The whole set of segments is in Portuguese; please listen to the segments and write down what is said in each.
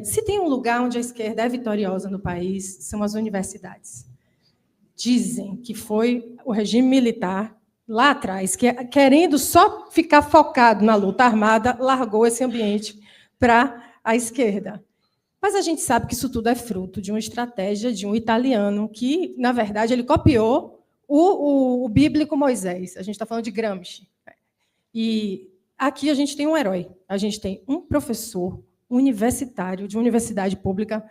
Se tem um lugar onde a esquerda é vitoriosa no país, são as universidades. Dizem que foi o regime militar, lá atrás, que, querendo só ficar focado na luta armada, largou esse ambiente para a esquerda. Mas a gente sabe que isso tudo é fruto de uma estratégia de um italiano que, na verdade, ele copiou o bíblico Moisés. A gente está falando de Gramsci. E aqui a gente tem um herói. A gente tem um professor universitário de uma universidade pública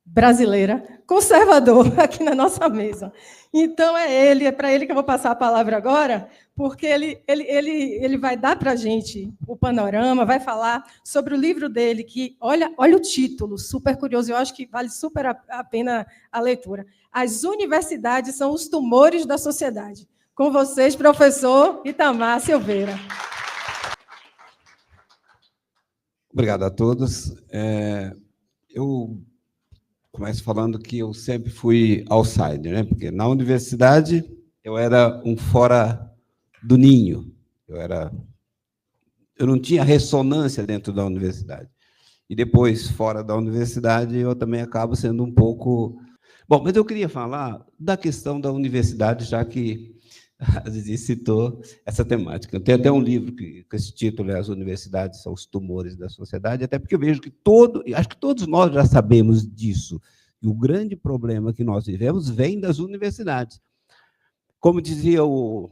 brasileira, conservador, aqui na nossa mesa. Então, é para ele que eu vou passar a palavra agora, porque ele vai dar para a gente o panorama, vai falar sobre o livro dele, que, olha o título, super curioso, eu acho que vale super a pena a leitura. As universidades são os tumores da sociedade. Com vocês, professor Itamar Silveira. Obrigado a todos. Eu começo falando que eu sempre fui outsider, né? Porque na universidade eu era um fora do ninho. Eu não tinha ressonância dentro da universidade. E depois, fora da universidade, eu também acabo sendo um pouco... Bom, mas eu queria falar da questão da universidade, já que a Zizi citou essa temática. Eu tenho até um livro com esse título, As Universidades são os Tumores da Sociedade, até porque eu vejo que acho que todos nós já sabemos disso. E o grande problema que nós vivemos vem das universidades. Como dizia o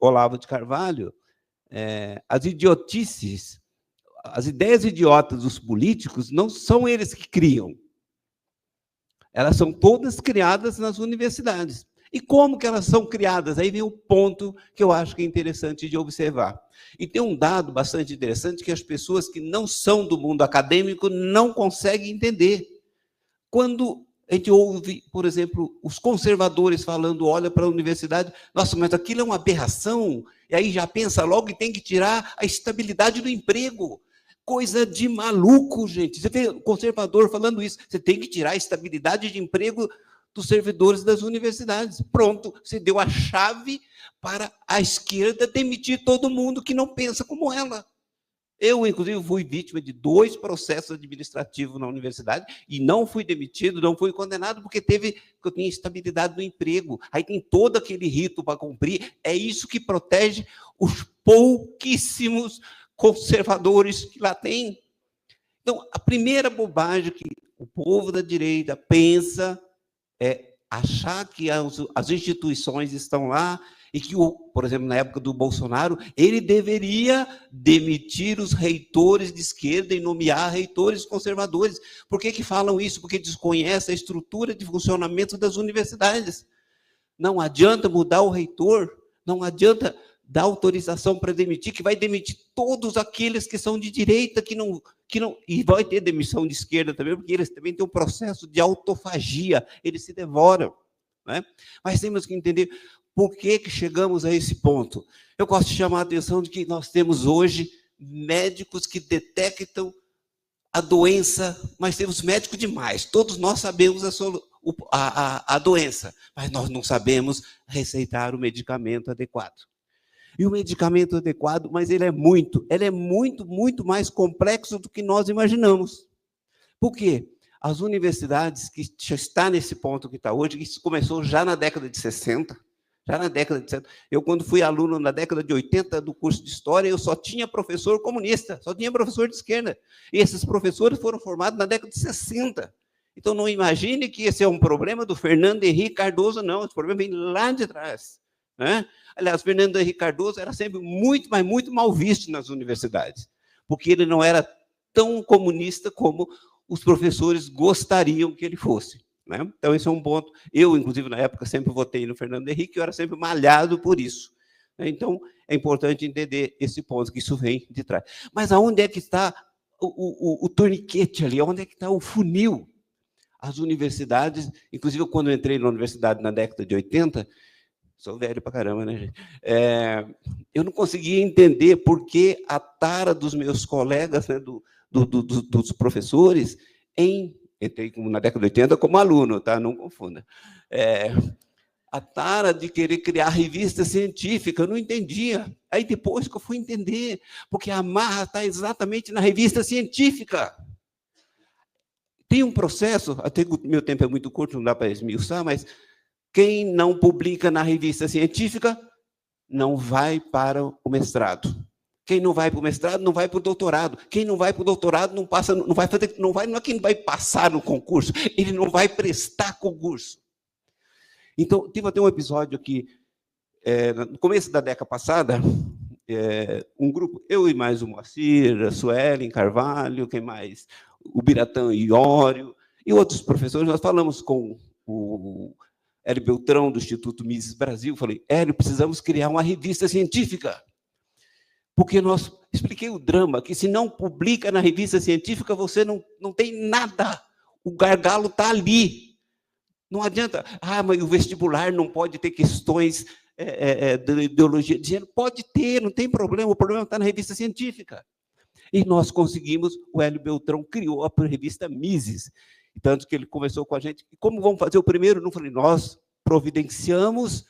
Olavo de Carvalho, as idiotices, as ideias idiotas dos políticos não são eles que criam. Elas são todas criadas nas universidades. E como que elas são criadas? Aí vem o ponto que eu acho que é interessante de observar. E tem um dado bastante interessante que as pessoas que não são do mundo acadêmico não conseguem entender. Quando a gente ouve, por exemplo, os conservadores falando, olha para a universidade, nossa, mas aquilo é uma aberração, e aí já pensa logo que tem que tirar a estabilidade do emprego. Coisa de maluco, gente. Você vê o conservador falando isso, você tem que tirar a estabilidade de emprego dos servidores das universidades. Pronto, você deu a chave para a esquerda demitir todo mundo que não pensa como ela. Eu, inclusive, fui vítima de 2 processos administrativos na universidade e não fui demitido, não fui condenado, porque eu tinha estabilidade no emprego. Aí tem todo aquele rito para cumprir. É isso que protege os pouquíssimos conservadores que lá tem. Então, a primeira bobagem que o povo da direita pensa é achar que as instituições estão lá e que, por exemplo, na época do Bolsonaro, ele deveria demitir os reitores de esquerda e nomear reitores conservadores. Por que falam isso? Porque desconhecem a estrutura de funcionamento das universidades. Não adianta mudar o reitor, não adianta dar autorização para demitir, que vai demitir todos aqueles que são de direita, que não, e vai ter demissão de esquerda também, porque eles também têm um processo de autofagia, eles se devoram. Né? Mas temos que entender por que chegamos a esse ponto. Eu gosto de chamar a atenção de que nós temos hoje médicos que detectam a doença, mas temos médicos demais, todos nós sabemos a doença, mas nós não sabemos receitar o medicamento adequado. E o medicamento adequado, mas ele é muito, muito mais complexo do que nós imaginamos. Por quê? As universidades que já está nesse ponto que está hoje, isso começou já na década de 60, eu, quando fui aluno na década de 80 do curso de História, eu só tinha professor comunista, só tinha professor de esquerda. E esses professores foram formados na década de 60. Então, não imagine que esse é um problema do Fernando Henrique Cardoso, não. Esse problema vem lá de trás. Né? Aliás, Fernando Henrique Cardoso era sempre muito mal visto nas universidades, porque ele não era tão comunista como os professores gostariam que ele fosse. Né? Então, esse é um ponto. Eu, inclusive, na época, sempre votei no Fernando Henrique, eu era sempre malhado por isso. Então, é importante entender esse ponto, que isso vem de trás. Mas aonde é que está o torniquete ali? Onde é que está o funil? As universidades, inclusive, quando eu entrei na universidade na década de 80, sou velho pra caramba, né, gente? Eu não conseguia entender por que a tara dos meus colegas, né, dos professores, entrei na década de 80 como aluno, tá? Não confunda. A tara de querer criar revista científica, eu não entendia. Aí depois que eu fui entender, porque a marra está exatamente na revista científica. Tem um processo, até o meu tempo é muito curto, não dá para esmiuçar, mas quem não publica na revista científica não vai para o mestrado. Quem não vai para o mestrado não vai para o doutorado. Quem não vai para o doutorado não passa, não vai fazer, não é quem vai passar no concurso, ele não vai prestar concurso. Então, tive até um episódio aqui, no começo da década passada, um grupo, eu e mais o Moacir, a Suelen Carvalho, quem mais? O Biratã Iório, e outros professores, nós falamos com o Hélio Beltrão, do Instituto Mises Brasil, falei, Hélio, precisamos criar uma revista científica, porque nós expliquei o drama, que se não publica na revista científica, você não tem nada, o gargalo está ali. Não adianta, mas o vestibular não pode ter questões de ideologia de gênero. Pode ter, não tem problema, o problema está na revista científica. E nós conseguimos, o Hélio Beltrão criou a revista Mises, tanto que ele conversou com a gente, e como vamos fazer o primeiro? Não falei, nós providenciamos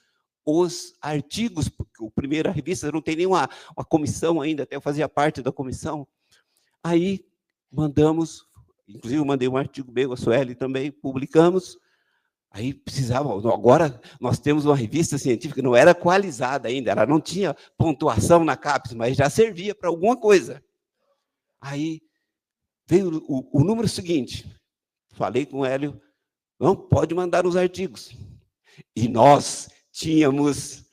os artigos, porque a primeira revista não tem nenhuma uma comissão ainda, até eu fazia parte da comissão. Aí mandamos, inclusive eu mandei um artigo meu, a Sueli também, publicamos. Aí precisava, agora nós temos uma revista científica, não era qualizada ainda, ela não tinha pontuação na CAPES, mas já servia para alguma coisa. Aí veio o número seguinte, falei com o Hélio, não, pode mandar os artigos. E nós tínhamos,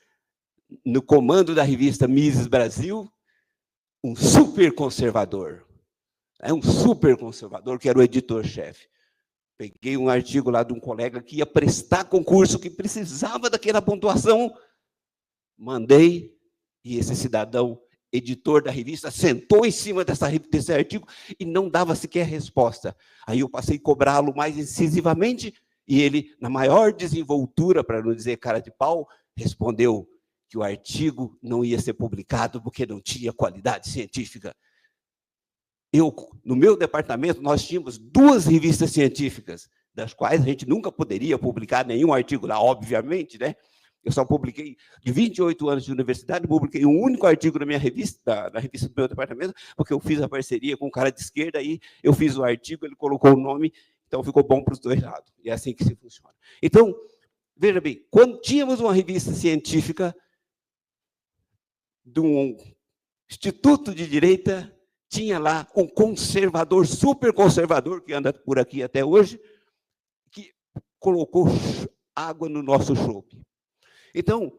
no comando da revista Mises Brasil, um super conservador, que era o editor-chefe. Peguei um artigo lá de um colega que ia prestar concurso, que precisava daquela pontuação, mandei, e esse cidadão, editor da revista, sentou em cima desse artigo e não dava sequer resposta. Aí eu passei a cobrá-lo mais incisivamente, e ele, na maior desenvoltura, para não dizer cara de pau, respondeu que o artigo não ia ser publicado porque não tinha qualidade científica. No meu departamento, nós tínhamos 2 revistas científicas, das quais a gente nunca poderia publicar nenhum artigo lá, obviamente, né? Eu só publiquei, de 28 anos de universidade, publiquei um único artigo na minha revista, na revista do meu departamento, porque eu fiz a parceria com um cara de esquerda, aí eu fiz o artigo, ele colocou o nome, então ficou bom para os 2 lados. E é assim que se funciona. Então, veja bem, quando tínhamos uma revista científica de um instituto de direita, tinha lá um conservador, super conservador, que anda por aqui até hoje, que colocou água no nosso chope. Então,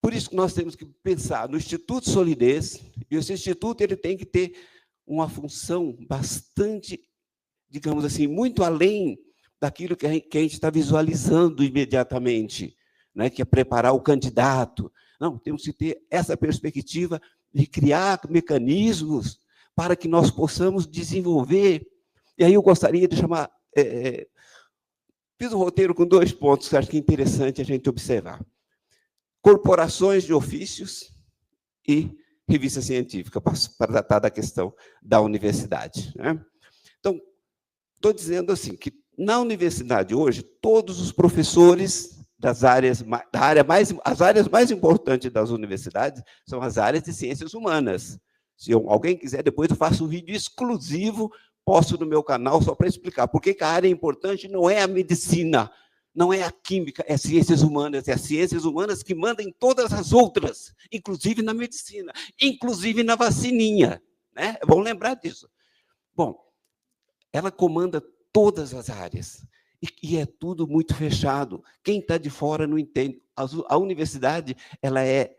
por isso que nós temos que pensar no Instituto Solidez, e esse instituto ele tem que ter uma função bastante, digamos assim, muito além daquilo que a gente está visualizando imediatamente, né, que é preparar o candidato. Não, temos que ter essa perspectiva de criar mecanismos para que nós possamos desenvolver. E aí eu gostaria de chamar... fiz um roteiro com 2 pontos que acho que é interessante a gente observar. Corporações de ofícios e revista científica, para tratar da questão da universidade, né? Então, estou dizendo assim, que na universidade hoje, todos os professores as áreas mais importantes das universidades são as áreas de ciências humanas. Se alguém quiser, depois eu faço um vídeo exclusivo, posto no meu canal, só para explicar por que a área importante não é a medicina, não é a química, é ciências humanas, é as ciências humanas que mandam em todas as outras, inclusive na medicina, inclusive na vacininha, né? É bom lembrar disso. Bom, ela comanda todas as áreas. E é tudo muito fechado. Quem está de fora não entende. A universidade ela é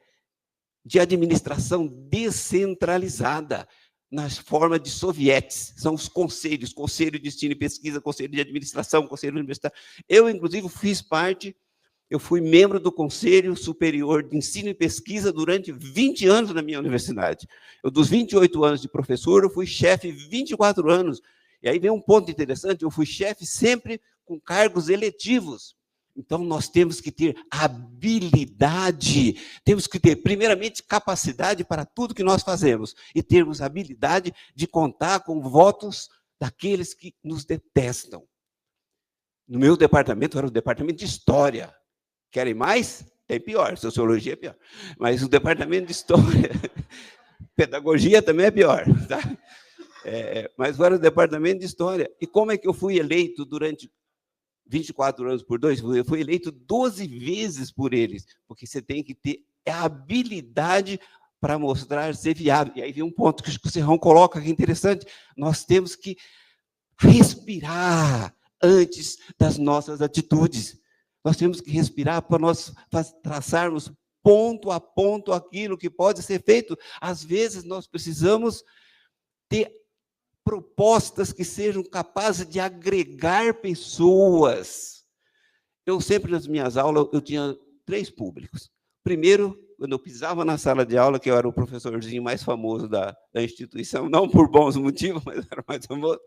de administração descentralizada, nas formas de sovietes. São os conselhos, Conselho de Ensino e Pesquisa, Conselho de Administração, Conselho Universitário. Eu, inclusive, fiz parte, eu fui membro do Conselho Superior de Ensino e Pesquisa durante 20 anos na minha universidade. Eu, dos 28 anos de professor, eu fui chefe 24 anos. E aí vem um ponto interessante, eu fui chefe sempre com cargos eletivos. Então, nós temos que ter habilidade, temos que ter, primeiramente, capacidade para tudo que nós fazemos, e termos habilidade de contar com votos daqueles que nos detestam. No meu departamento, era o departamento de História. Querem mais? Tem pior, Sociologia é pior. Mas o departamento de História, Pedagogia também é pior, tá? mas foi no departamento de História. E como é que eu fui eleito durante 24 anos por 2? Eu fui eleito 12 vezes por eles, porque você tem que ter a habilidade para mostrar ser viável. E aí vem um ponto que o Serrão coloca, que é interessante, nós temos que respirar antes das nossas atitudes. Nós temos que respirar para nós traçarmos ponto a ponto aquilo que pode ser feito. Às vezes, nós precisamos ter propostas que sejam capazes de agregar pessoas. Eu sempre, nas minhas aulas, eu tinha 3 públicos. Primeiro, quando eu pisava na sala de aula, que eu era o professorzinho mais famoso da instituição, não por bons motivos, mas era mais famoso.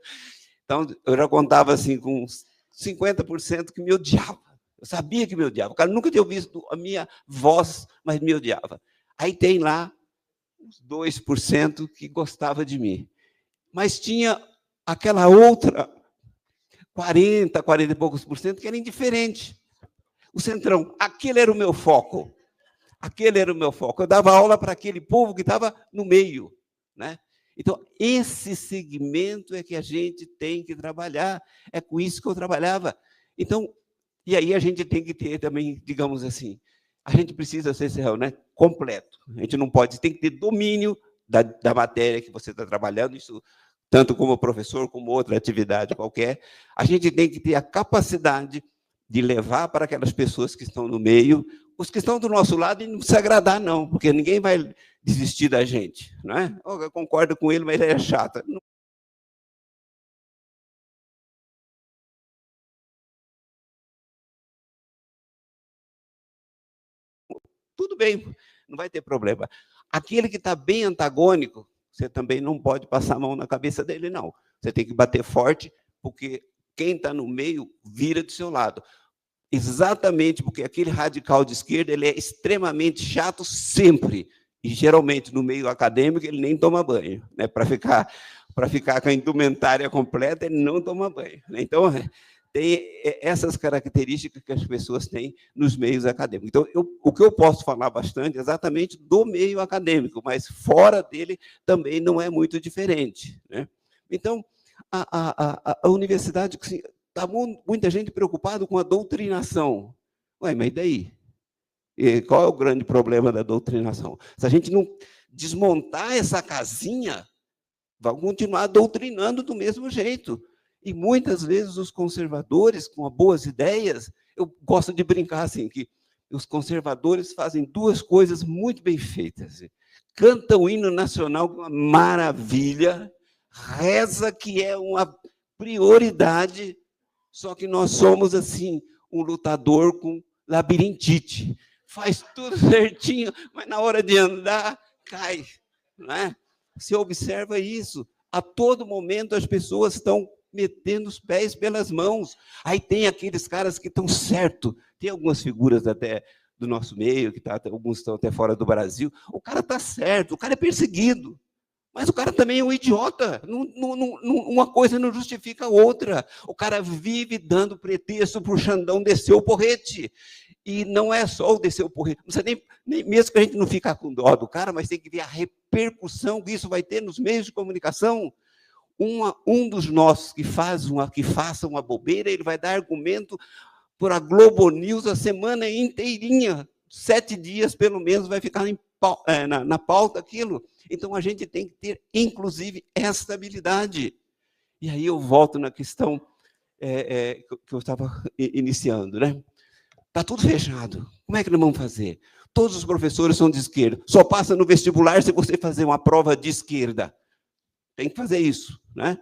Então, eu já contava assim com 50% que me odiava. Eu sabia que me odiava. O cara nunca tinha visto a minha voz, mas me odiava. Aí tem lá uns 2% que gostava de mim. Mas tinha aquela outra 40 e poucos por cento que era indiferente. O Centrão, aquele era o meu foco. Aquele era o meu foco. Eu dava aula para aquele povo que estava no meio, né? Então, esse segmento é que a gente tem que trabalhar. É com isso que eu trabalhava. Então, e aí a gente tem que ter também, digamos assim, a gente precisa ser, né, completo. A gente não pode, tem que ter domínio da matéria que você está trabalhando, isso tanto como professor, como outra atividade qualquer. A gente tem que ter a capacidade de levar para aquelas pessoas que estão no meio, os que estão do nosso lado, e não precisa agradar, não, porque ninguém vai desistir da gente, não é? Eu concordo com ele, mas ele é chata. Tudo bem, não vai ter problema. Aquele que está bem antagônico, você também não pode passar a mão na cabeça dele, não. Você tem que bater forte, porque quem está no meio vira do seu lado. Exatamente, porque aquele radical de esquerda ele é extremamente chato sempre. E, geralmente, no meio acadêmico, ele nem toma banho. Né? Para ficar com a indumentária completa, ele não toma banho. Né? Então, tem essas características que as pessoas têm nos meios acadêmicos. Então, o que eu posso falar bastante é exatamente do meio acadêmico, mas fora dele também não é muito diferente. Né? Então, a universidade está muita gente preocupada com a doutrinação. Ué, mas e daí? E qual é o grande problema da doutrinação? Se a gente não desmontar essa casinha, vai continuar doutrinando do mesmo jeito. E muitas vezes os conservadores, com boas ideias, eu gosto de brincar assim, que os conservadores fazem 2 coisas muito bem feitas. Cantam o hino nacional, uma maravilha, reza que é uma prioridade, só que nós somos, assim, um lutador com labirintite. Faz tudo certinho, mas na hora de andar, cai. Não é? Você observa isso. A todo momento as pessoas estão metendo os pés pelas mãos. Aí tem aqueles caras que estão certo. Tem algumas figuras até do nosso meio, que alguns estão até fora do Brasil. O cara está certo, o cara é perseguido. Mas o cara também é um idiota. Uma coisa não justifica a outra. O cara vive dando pretexto para o Xandão descer o porrete. E não é só o descer o porrete. Não sei nem mesmo que a gente não ficar com dó do cara, mas tem que ver a repercussão que isso vai ter nos meios de comunicação. Um dos nossos que faça uma bobeira, ele vai dar argumento para a Globo News a semana inteirinha. 7 dias, pelo menos, vai ficar na pauta aquilo. Então, a gente tem que ter, inclusive, essa habilidade. E aí eu volto na questão que eu estava iniciando. Né? Está tudo fechado. Como é que nós vamos fazer? Todos os professores são de esquerda. Só passa no vestibular se você fazer uma prova de esquerda. Tem que fazer isso. Né?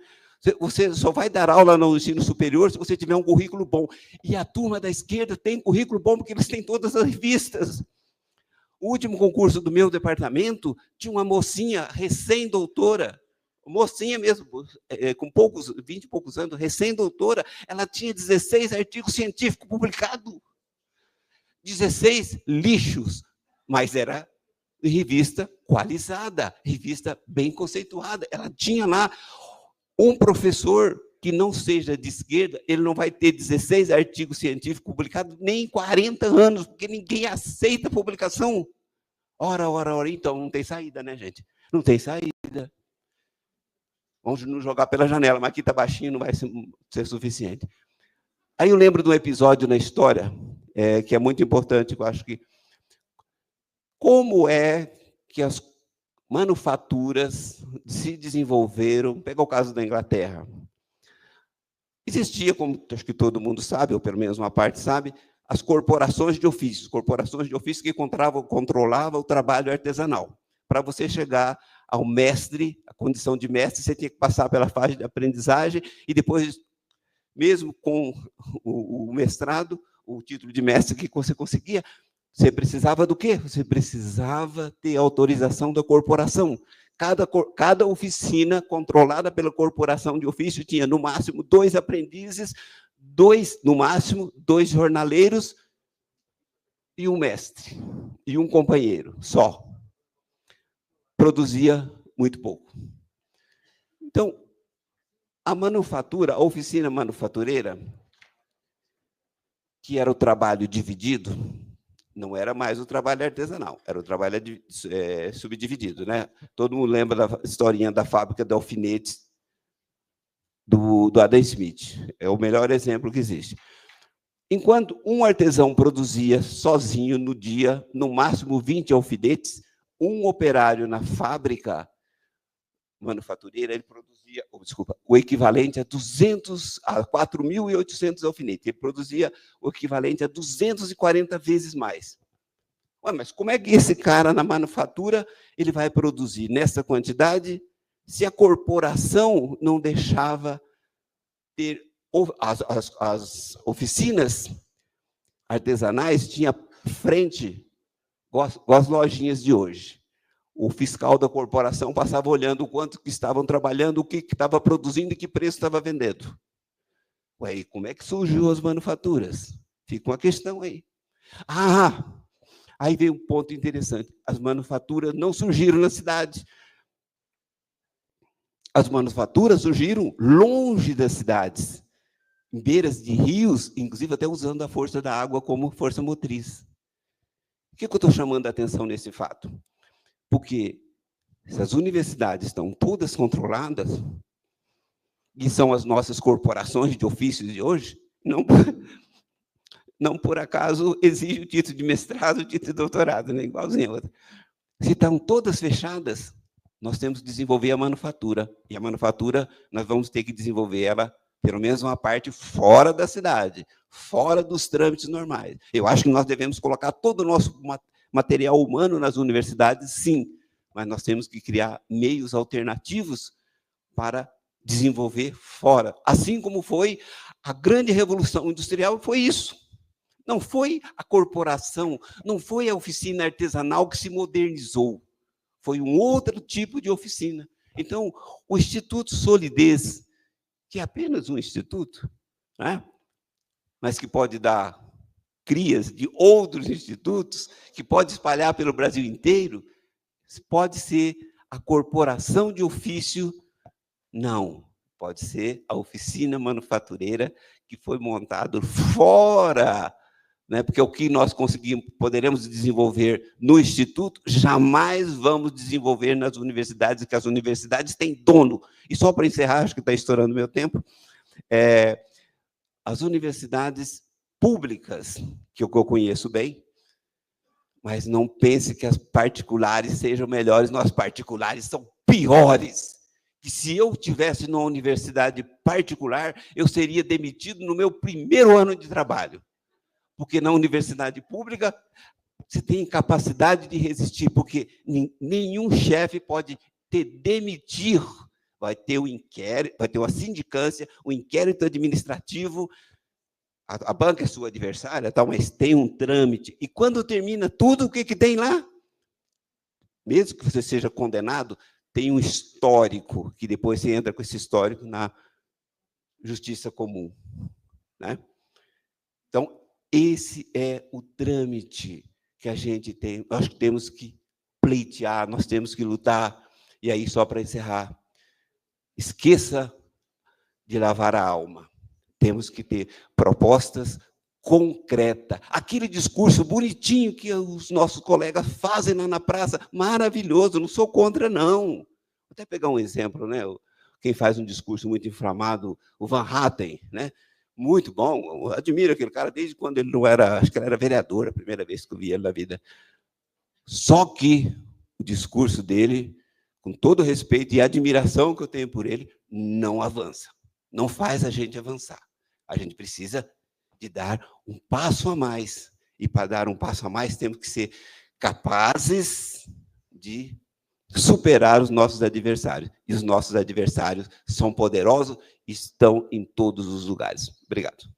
Você só vai dar aula no ensino superior se você tiver um currículo bom. E a turma da esquerda tem currículo bom porque eles têm todas as revistas. O último concurso do meu departamento tinha uma mocinha recém-doutora, mocinha mesmo, com 20 e poucos anos, recém-doutora, ela tinha 16 artigos científicos publicados. 16 lixos, mas era revista qualizada, revista bem conceituada. Ela tinha lá um professor que não seja de esquerda, ele não vai ter 16 artigos científicos publicados nem em 40 anos, porque ninguém aceita publicação. Ora, então não tem saída, né, gente? Não tem saída. Vamos nos jogar pela janela, mas aqui está baixinho, não vai ser suficiente. Aí eu lembro de um episódio na história, que é muito importante, eu acho que... Como é que as manufaturas se desenvolveram? Pega o caso da Inglaterra. Existia, como acho que todo mundo sabe, ou pelo menos uma parte sabe, as corporações de ofícios que controlavam o trabalho artesanal. Para você chegar ao mestre, a condição de mestre, você tinha que passar pela fase de aprendizagem e depois, mesmo com o mestrado, o título de mestre que você conseguia, você precisava do quê? Você precisava ter autorização da corporação. Cada oficina controlada pela corporação de ofício tinha, no máximo, 2 aprendizes, no máximo, 2 jornaleiros e um mestre, e um companheiro, só. Produzia muito pouco. Então, a manufatura, a oficina manufatureira, que era o trabalho dividido, não era mais o trabalho artesanal, era o trabalho subdividido, né? Todo mundo lembra da historinha da fábrica de alfinetes do Adam Smith. É o melhor exemplo que existe. Enquanto um artesão produzia sozinho no dia, no máximo 20 alfinetes, um operário na fábrica manufatureira, ele produzia, o equivalente a 4.800 alfinetes. Ele produzia o equivalente a 240 vezes mais. Ué, mas como é que esse cara na manufatura ele vai produzir nessa quantidade se a corporação não deixava ter... As oficinas artesanais tinham frente com as lojinhas de hoje. O fiscal da corporação passava olhando o quanto que estavam trabalhando, o que estava produzindo e que preço estava vendendo. Ué, e como é que surgiu as manufaturas? Fica uma questão aí. Aí vem um ponto interessante. As manufaturas não surgiram na cidade. As manufaturas surgiram longe das cidades, em beiras de rios, inclusive até usando a força da água como força motriz. Por que eu estou chamando a atenção nesse fato? Porque se as universidades estão todas controladas, e são as nossas corporações de ofícios de hoje, não por acaso exige o título de mestrado, o título de doutorado, né? Igualzinho a outra. Se estão todas fechadas, nós temos que desenvolver a manufatura. E a manufatura, nós vamos ter que desenvolver ela, pelo menos uma parte, fora da cidade, fora dos trâmites normais. Eu acho que nós devemos colocar todo o nosso material humano nas universidades, sim, mas nós temos que criar meios alternativos para desenvolver fora. Assim como foi a grande revolução industrial, foi isso. Não foi a corporação, não foi a oficina artesanal que se modernizou. Foi um outro tipo de oficina. Então, o Instituto Solidez, que é apenas um instituto, né? Mas que pode dar crias de outros institutos, que pode espalhar pelo Brasil inteiro, pode ser a corporação de ofício? Não, pode ser a oficina manufatureira que foi montada fora, né? Porque o que nós poderemos desenvolver no Instituto, jamais vamos desenvolver nas universidades, porque as universidades têm dono. E só para encerrar, acho que está estourando meu tempo, as universidades públicas, que eu conheço bem, mas não pense que as particulares sejam melhores, não, as particulares são piores. Que se eu tivesse numa universidade particular, eu seria demitido no meu primeiro ano de trabalho. Porque na universidade pública, você tem capacidade de resistir, porque nenhum chefe pode te demitir. Vai ter um inquérito, vai ter uma sindicância, um inquérito administrativo. A banca é sua adversária, tal, mas tem um trâmite. E quando termina tudo, o que tem lá? Mesmo que você seja condenado, tem um histórico, que depois você entra com esse histórico na justiça comum, né? Então, esse é o trâmite que a gente tem. Nós temos que pleitear, nós temos que lutar. E aí, só para encerrar, esqueça de lavar a alma. Temos que ter propostas concretas. Aquele discurso bonitinho que os nossos colegas fazem lá na praça, maravilhoso, não sou contra, não. Vou até pegar um exemplo, né? quem faz um discurso muito inflamado, o Van Hatten, né? Muito bom, eu admiro aquele cara desde quando ele não era, acho que ele era vereador, a primeira vez que eu vi ele na vida. Só que o discurso dele, com todo o respeito e admiração que eu tenho por ele, não avança, não faz a gente avançar. A gente precisa de dar um passo a mais, e para dar um passo a mais temos que ser capazes de superar os nossos adversários. E os nossos adversários são poderosos e estão em todos os lugares. Obrigado.